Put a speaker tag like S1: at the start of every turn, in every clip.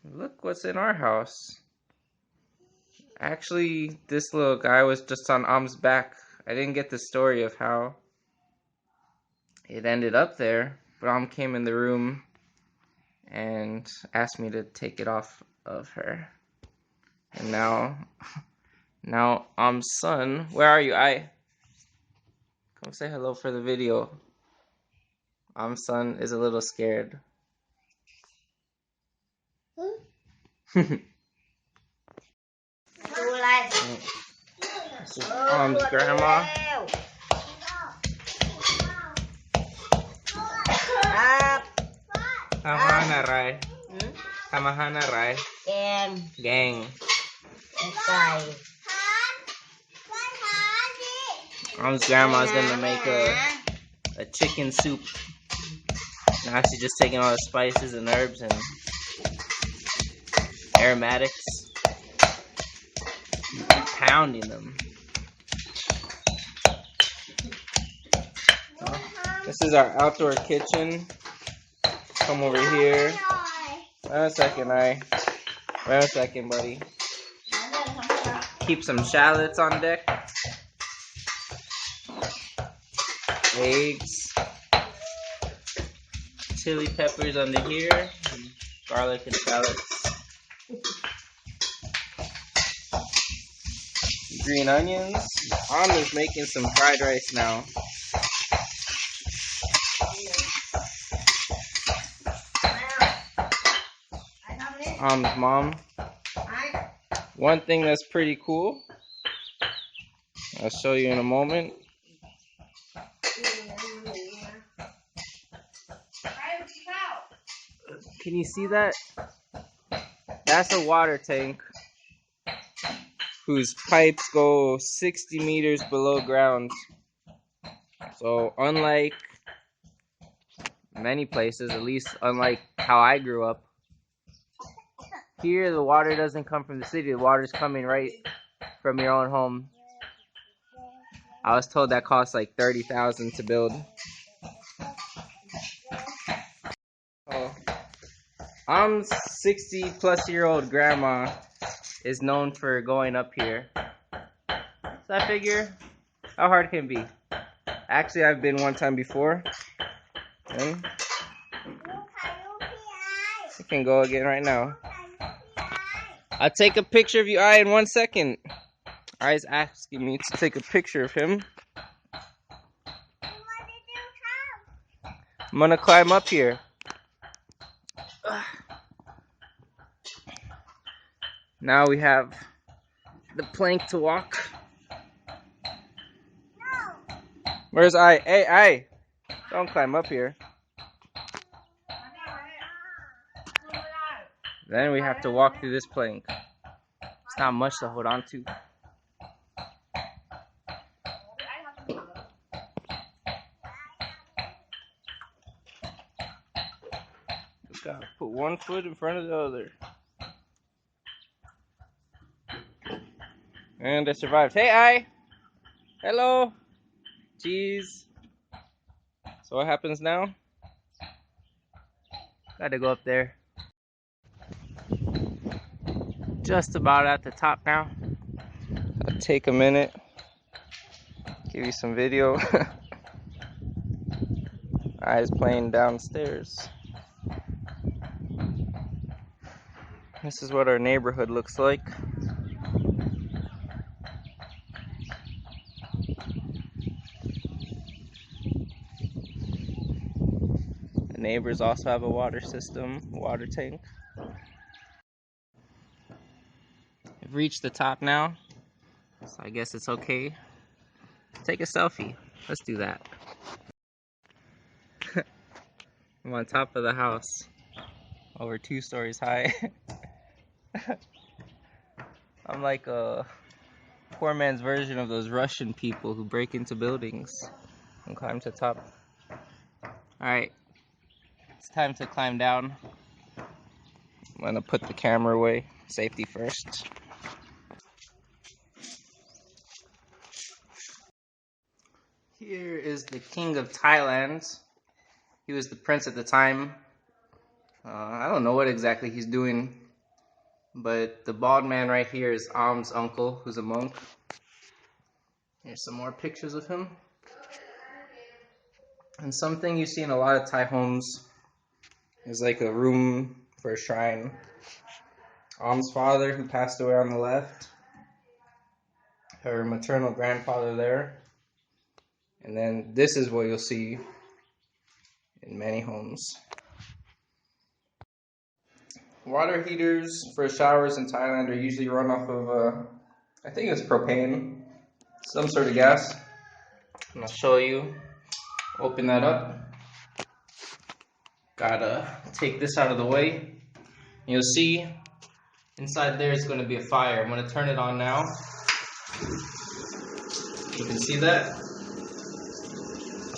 S1: Look what's in our house. Actually, this little guy was just on Am's back. I didn't get the story of how it ended up there, but Am came in the room and asked me to take it off of her. And now Am's son, where are you? Come say hello for the video. Am's son is a little scared. This is Am's grandma. Kamahana rai. Kamahana rai. Gang. Am's grandma's gonna make a chicken soup. Now she's just taking all the spices and herbs and aromatics and pounding them. This is our outdoor kitchen. Come over here. Wait a second, Wait a second, buddy. Keep some shallots on deck. Eggs. Chili peppers under here. And garlic and shallots. Green onions. Anna's making some fried rice now. Mom. One thing that's pretty cool, I'll show you in a moment. Can you see that? That's a water tank whose pipes go 60 meters below ground. So unlike many places, at least unlike how I grew up, here the water doesn't come from the city, the water's coming right from your own home. I was told that costs like $30,000 to build. Oh. I'm 60-plus-year-old grandma is known for going up here. So I figure, how hard can it be? Actually, I've been one time before. And you can go again right now. I'll take a picture of you, in 1 second. I's asking me to take a picture of him. I'm gonna climb up here. Now we have the plank to walk. Where's I? Hey, don't climb up here. Then we have to walk through this plank. It's not much to hold on to. Just gotta put one foot in front of the other. And I survived. Hey, I. Hello. Jeez. So what happens now? Gotta go up there. Just about at the top now. I'll take a minute. Give you some video. I's playing downstairs. This is what our neighborhood looks like. The neighbors also have a water system, water tank. I've reached the top now, so I guess it's okay. Take a selfie. Let's do that. I'm on top of the house, over 2 stories high. I'm like a poor man's version of those Russian people who break into buildings and climb to the top. Alright, it's time to climb down. I'm gonna put the camera away. Safety first. Here is the king of Thailand. He was the prince at the time. I don't know what exactly he's doing But the bald man right here is Am's uncle, who's a monk. Here's some more pictures of him. And something you see in a lot of Thai homes is like a room for a shrine. Am's father, who passed away on the left. Her maternal grandfather there. And then this is what you'll see in many homes. Water heaters for showers in Thailand are usually run off of, I think it's propane, some sort of gas. And I'll show you. Open that up. Gotta take this out of the way. You'll see inside there is going to be a fire. I'm going to turn it on now. You can see that.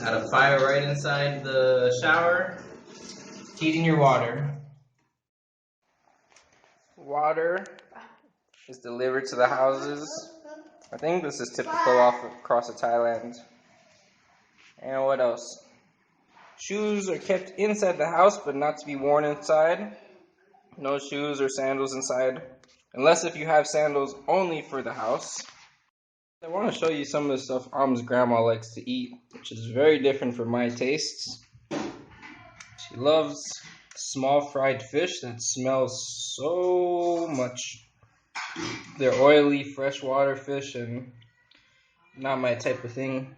S1: Got a fire right inside the shower. Heating your water. Water is delivered to the houses. I think this is typical across Thailand. And what else? Shoes are kept inside the house, but not to be worn inside. No shoes or sandals inside, unless if you have sandals only for the house. I want to show you some of the stuff Am's grandma likes to eat, which is very different from my tastes. She loves small fried fish that smells so much. They're oily, freshwater fish, and not my type of thing.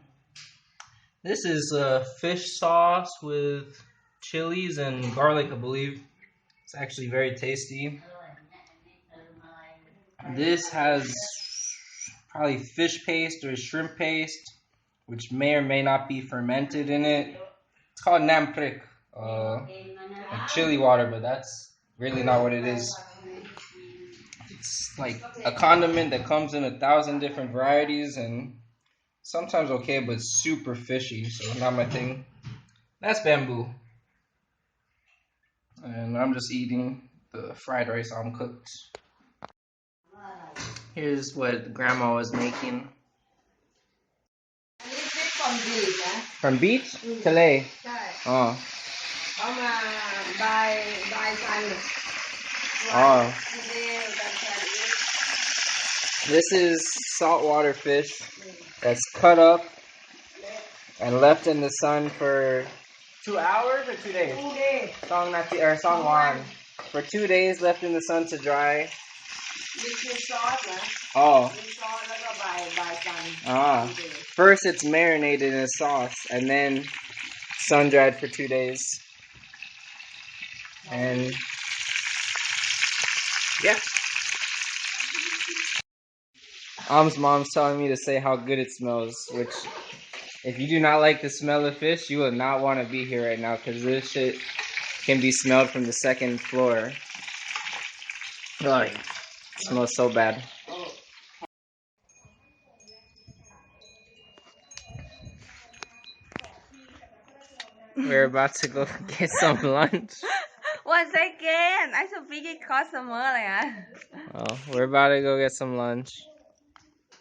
S1: This is a fish sauce with chilies and garlic, I believe. It's actually very tasty. This has probably fish paste or shrimp paste, which may or may not be fermented in it. It's called nam prik, like chili water, but that's really not what it is. It's like a condiment that comes in 1,000 different varieties and sometimes okay, but super fishy, so not my thing. That's bamboo. And I'm just eating the fried rice Am cooked. Here's what grandma was making. From beach? Calais. Oh. Oh. This is saltwater fish that's cut up and left in the sun for 2 hours or 2 days? 2 days. Song one. For 2 days left in the sun to dry. Oh. Ah. First it's marinated in a sauce and then sun dried for 2 days. And yeah. Am's mom's telling me to say how good it smells, which if you do not like the smell of fish, you will not want to be here right now because this shit can be smelled from the second floor. Oh, it smells so bad. We're about to go get some lunch.
S2: One second, I speaking customer เลยอะ
S1: Oh, we're about to go get some lunch.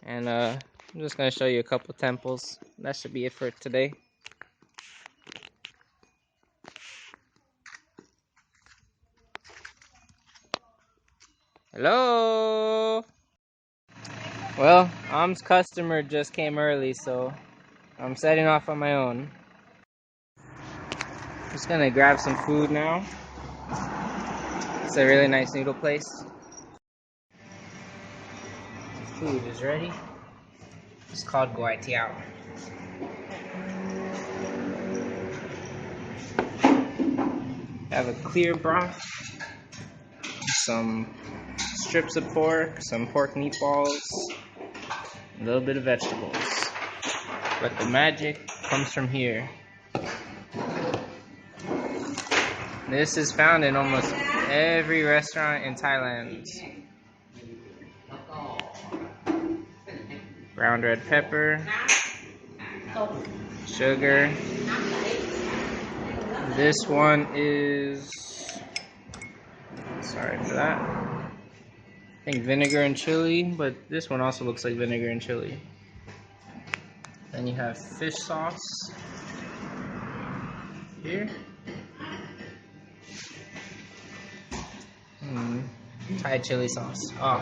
S1: And I'm just going to show you a couple temples. That should be it for today. Hello! Well, Am's customer just came early, so I'm setting off on my own. Just gonna grab some food now. It's a really nice noodle place. Food is ready. It's called Guai Tiao. Have a clear broth, some strips of pork, some pork meatballs, a little bit of vegetables. But the magic comes from here. This is found in almost every restaurant in Thailand. Ground red pepper, sugar. This one is, sorry for that, I think vinegar and chili, but this one also looks like vinegar and chili. Then you have fish sauce here. Thai chili sauce. Oh,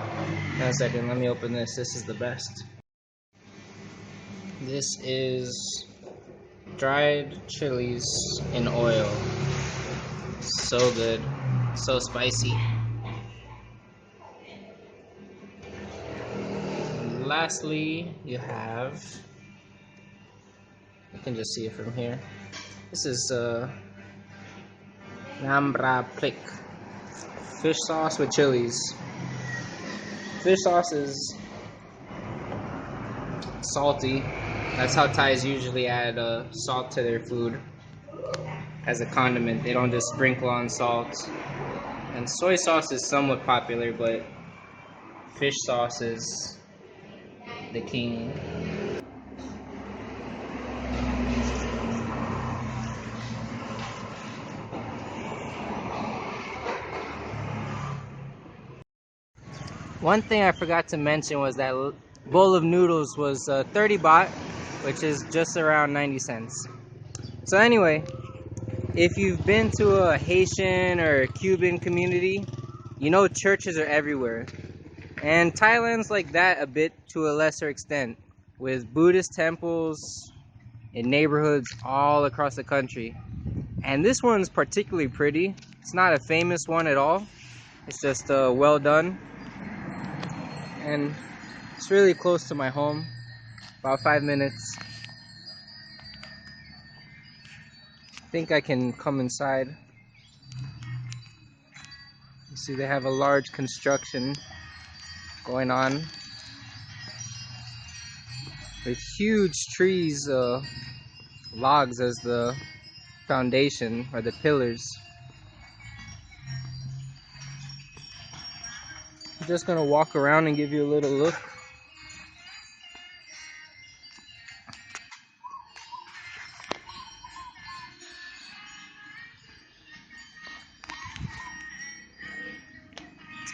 S1: one second. Let me open this. This is the best. This is dried chilies in oil. So good. So spicy. And lastly, you have... You can just see it from here. This is Nambra Plik. Fish sauce with chilies. Fish sauce is salty. That's how Thais usually add salt to their food as a condiment. They don't just sprinkle on salt. And soy sauce is somewhat popular, but fish sauce is the king. One thing I forgot to mention was that bowl of noodles was 30 baht, which is just around 90 cents. So anyway, if you've been to a Haitian or a Cuban community, you know churches are everywhere. And Thailand's like that a bit to a lesser extent, with Buddhist temples in neighborhoods all across the country. And this one's particularly pretty. It's not a famous one at all. It's just well done. And it's really close to my home, about 5 minutes. I think I can come inside. You see they have a large construction going on with huge trees, logs as the foundation or the pillars. I'm just gonna walk around and give you a little look.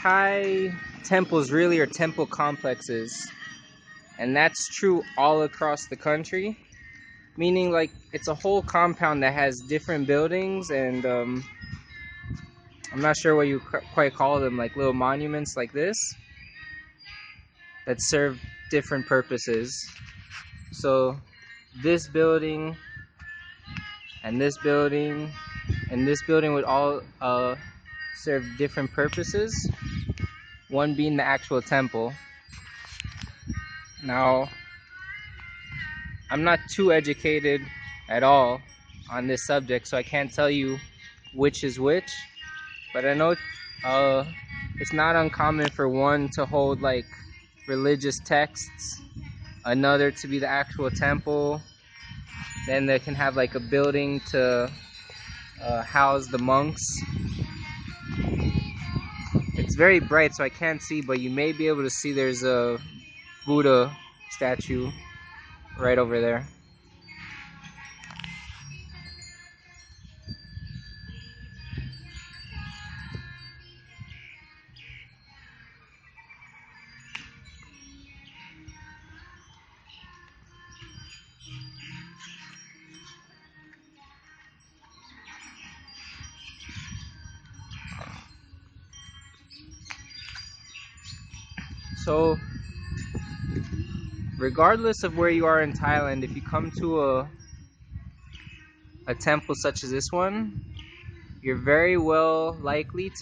S1: Thai temples really are temple complexes, and that's true all across the country, meaning like it's a whole compound that has different buildings and I'm not sure what you quite call them, like little monuments like this that serve different purposes. So this building and this building and this building would all serve different purposes, one being the actual temple. Now, I'm not too educated at all on this subject, so I can't tell you which is which, but I know it's not uncommon for one to hold like religious texts, another to be the actual temple, then they can have like a building to house the monks. It's very bright so I can't see, but you may be able to see there's a Buddha statue right over there. So regardless of where you are in Thailand, if you come to a temple such as this one, you're very well likely to